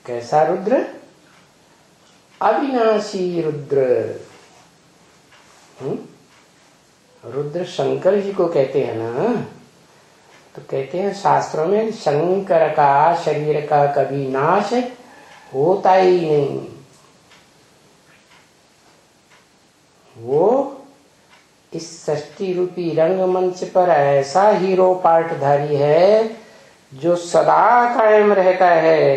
कैसा रुद्र? अविनाशी रुद्र। रुद्र शंकर जी को कहते हैं ना, तो कहते हैं शास्त्रों में शंकर का शरीर का कभी नाश होता ही नहीं। वो इस सृष्टि रूपी रंगमंच पर ऐसा हीरो पार्टधारी है जो सदा कायम रहता है।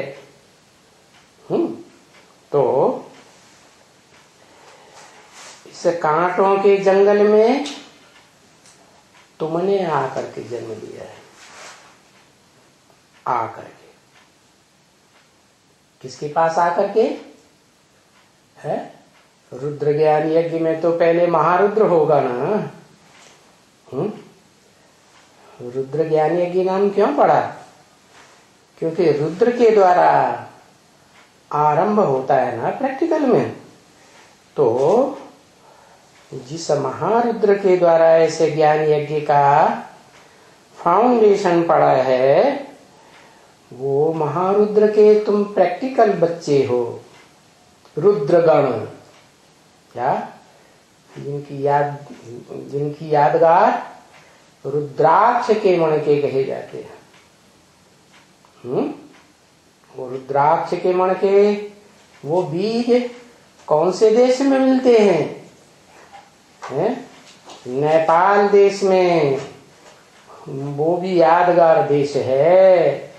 तो इस कांटों के जंगल में तुमने आकर के जन्म लिया है। आकर के किसके पास आकर के है? रुद्र ज्ञान यज्ञ में तो पहले महारुद्र होगा ना। रुद्र ज्ञान यज्ञ नाम क्यों पड़ा? क्योंकि रुद्र के द्वारा आरंभ होता है ना प्रैक्टिकल में। तो जिस महारुद्र के द्वारा ऐसे ज्ञान यज्ञ का फाउंडेशन पड़ा है, वो महारुद्र के तुम प्रैक्टिकल बच्चे हो। रुद्रगण, क्या? जिनकी यादगार रुद्राक्ष के मण के कहे जाते हैं। वो रुद्राक्ष के मण के वो बीज कौन से देश में मिलते हैं? नेपाल देश में। वो भी यादगार देश है।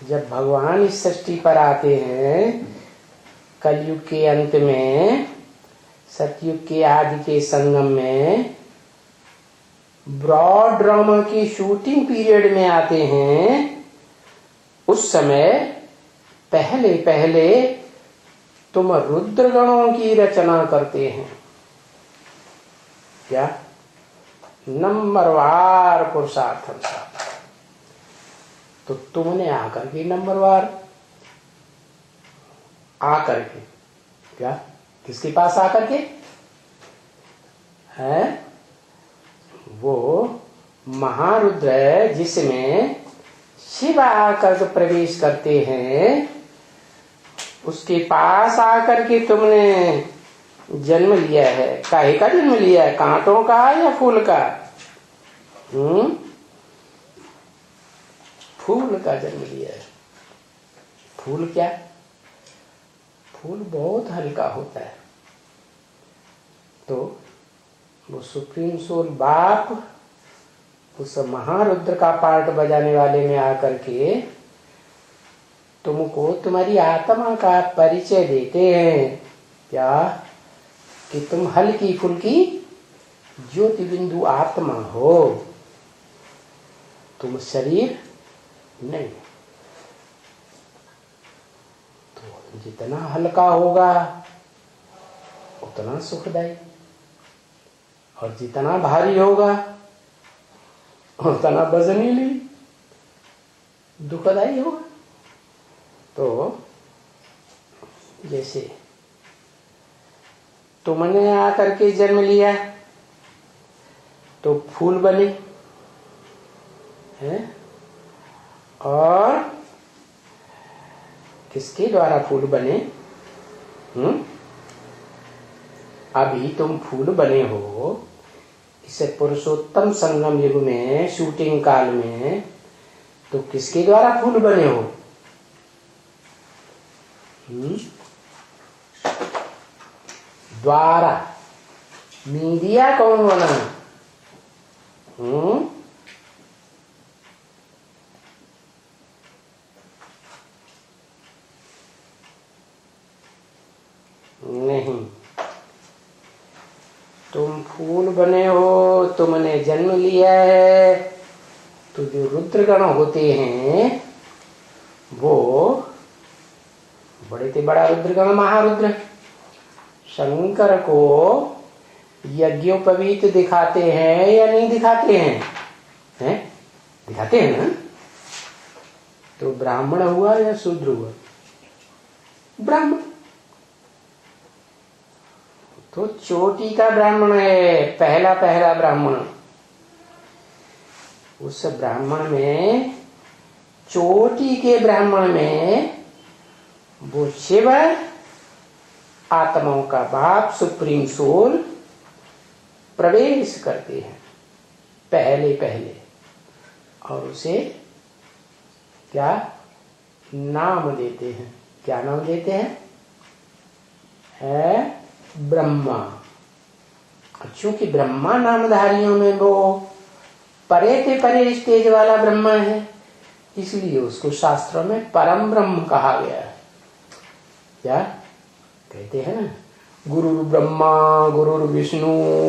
जब भगवान इस सृष्टि पर आते हैं कलयुग के अंत में, सतयुग के आदि के संगम में, ब्रॉड ड्रामा की शूटिंग पीरियड में आते हैं, उस समय पहले पहले तुम रुद्रगणों की रचना करते हैं। क्या? नंबरवार पुरुषार्थम साधन। तो तुमने आकर के नंबरवार आकर के क्या? किसके पास आकर के है? वो महारुद्र है जिसमें शिव आकर प्रवेश करते हैं। उसके पास आकर के तुमने जन्म लिया है। काहे का जन्म लिया है? कांटों का या फूल का? फूल का जन्म लिया है। फूल क्या? फूल बहुत हल्का होता है। तो वो सुप्रीम सोल बाप उस महारुद्र का पार्ट बजाने वाले में आकर के तुमको तुम्हारी आत्मा का परिचय देते हैं। क्या? कि तुम हल्की फुल्की ज्योति बिंदु आत्मा हो, तुम शरीर नहीं। तो जितना हल्का होगा उतना सुखदायी, और जितना भारी होगा उतना वजनीली दुखदायी होगा। तो जैसे तुमने आकर के जन्म लिया तो फूल बने हैं। और किसके द्वारा फूल बने? अभी तुम फूल बने हो इसे पुरुषोत्तम संगम युग में, शूटिंग काल में। तो किसके द्वारा फूल बने हो? द्वारा। मीडिया कौन बना? नहीं, तुम फूल बने हो, तुमने जन्म लिया है। तो जो रुद्रगण होते हैं वो बड़े से बड़ा रुद्रगण महारुद्र शंकर को यज्ञोपवीत दिखाते हैं या नहीं दिखाते हैं? हैं? दिखाते हैं ना। तो ब्राह्मण हुआ या शूद्र हुआ? ब्राह्मण। तो चोटी का ब्राह्मण है, पहला पहला ब्राह्मण। उस ब्राह्मण में, चोटी के ब्राह्मण में तो शिव आत्माओं का बाप सुप्रीम सोल प्रवेश करते हैं पहले पहले, और उसे क्या नाम देते हैं? क्या नाम देते हैं? है ब्रह्मा। चूंकि ब्रह्मा नामधारियों में वो परे ते परे स्टेज वाला ब्रह्मा है, इसलिए उसको शास्त्रों में परम ब्रह्म कहा गया है। क्या कहते हैं ना, गुरु ब्रह्मा गुरु विष्णु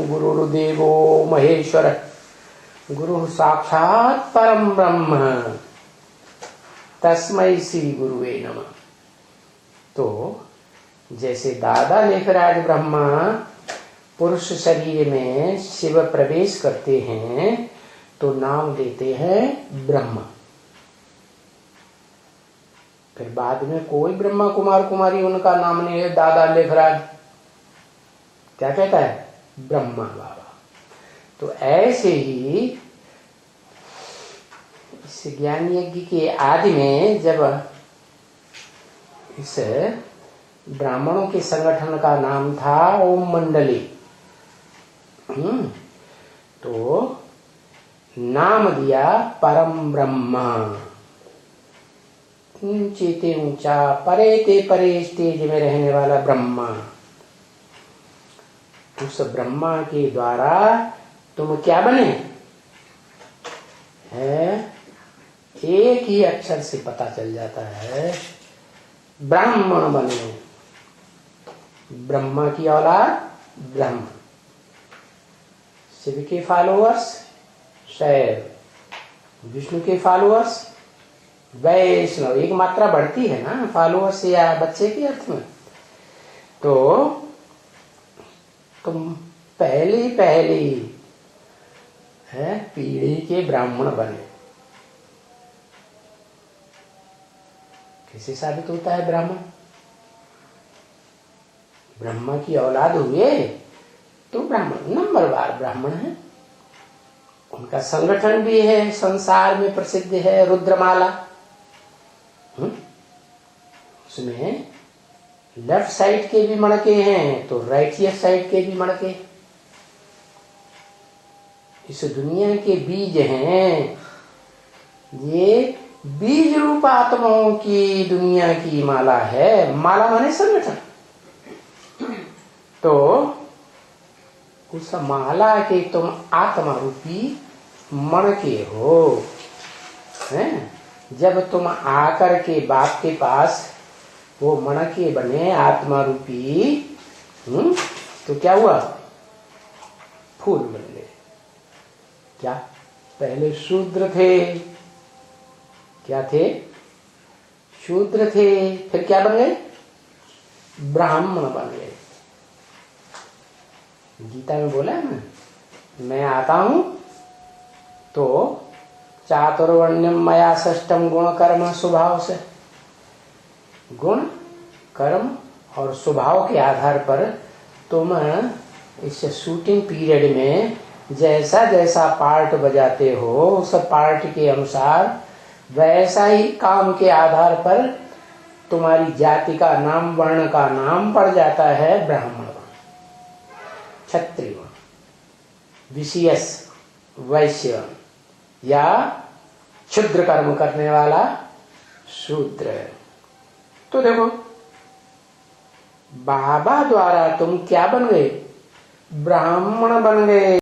गुरु देवो महेश्वर, गुरु साक्षात परम ब्रह्म तस्मै श्री गुरुवे नमः। तो जैसे दादा लेखराज ब्रह्मा पुरुष शरीर में शिव प्रवेश करते हैं तो नाम देते हैं ब्रह्मा। फिर बाद में कोई ब्रह्मा कुमार कुमारी उनका नाम नहीं है, दादा लेखराज क्या कहता है? ब्रह्मा बाबा। तो ऐसे ही इस ज्ञान यज्ञ के आदि में जब इस ब्राह्मणों के संगठन का नाम था ओम मंडली, तो नाम दिया परम ब्रह्मा। ऊंचे ते ऊंचा परे ते परे स्टेज में रहने वाला ब्रह्मा। उस ब्रह्मा के द्वारा तुम क्या बने है? एक ही अक्षर से पता चल जाता है, ब्राह्मण बने। ब्रह्मा की औलाद ब्रह्म, शिव के फॉलोअर्स शैव, विष्णु के फॉलोअर्स वैष्णव। एक मात्रा बढ़ती है ना फॉलोअर्स या बच्चे के अर्थ में। तो तुम पहली है पीढ़ी के ब्राह्मण बने। कैसे साबित होता है ब्राह्मण? ब्रह्मा की औलाद हुए तो ब्राह्मण नंबरवार ब्राह्मण है। उनका संगठन भी है, संसार में प्रसिद्ध है, रुद्रमाला। उसमें लेफ्ट साइड के भी मणके हैं तो राइट साइड के भी मणके। इस दुनिया के बीज हैं, ये बीज रूप आत्माओं की दुनिया की माला है। माला माने संगठन। तो उस माला के तुम आत्मा रूपी मणके हो, हैं? जब तुम आकर के बाप के पास वो मणके बने आत्मा रूपी, तो क्या हुआ? फूल बन गए। क्या पहले शूद्र थे? क्या थे? शूद्र थे। फिर क्या बन गए? ब्राह्मण बन गए। गीता में बोला है ना, मैं आता हूं तो चातुर्वर्ण्यम मया षष्टम गुण कर्म स्वभाव से। गुण कर्म और स्वभाव के आधार पर तुम इस शूटिंग पीरियड में जैसा जैसा पार्ट बजाते हो उस पार्ट के अनुसार वैसा ही काम के आधार पर तुम्हारी जाति का नाम, वर्ण का नाम पड़ जाता है ब्राह्मण वर्ण, क्षत्रिय वर्ण, विशेष वैश्य वर्ण या क्षुद्र कर्म करने वाला शूद्र। तो देखो बाबा द्वारा तुम क्या बन गए? ब्राह्मण बन गए।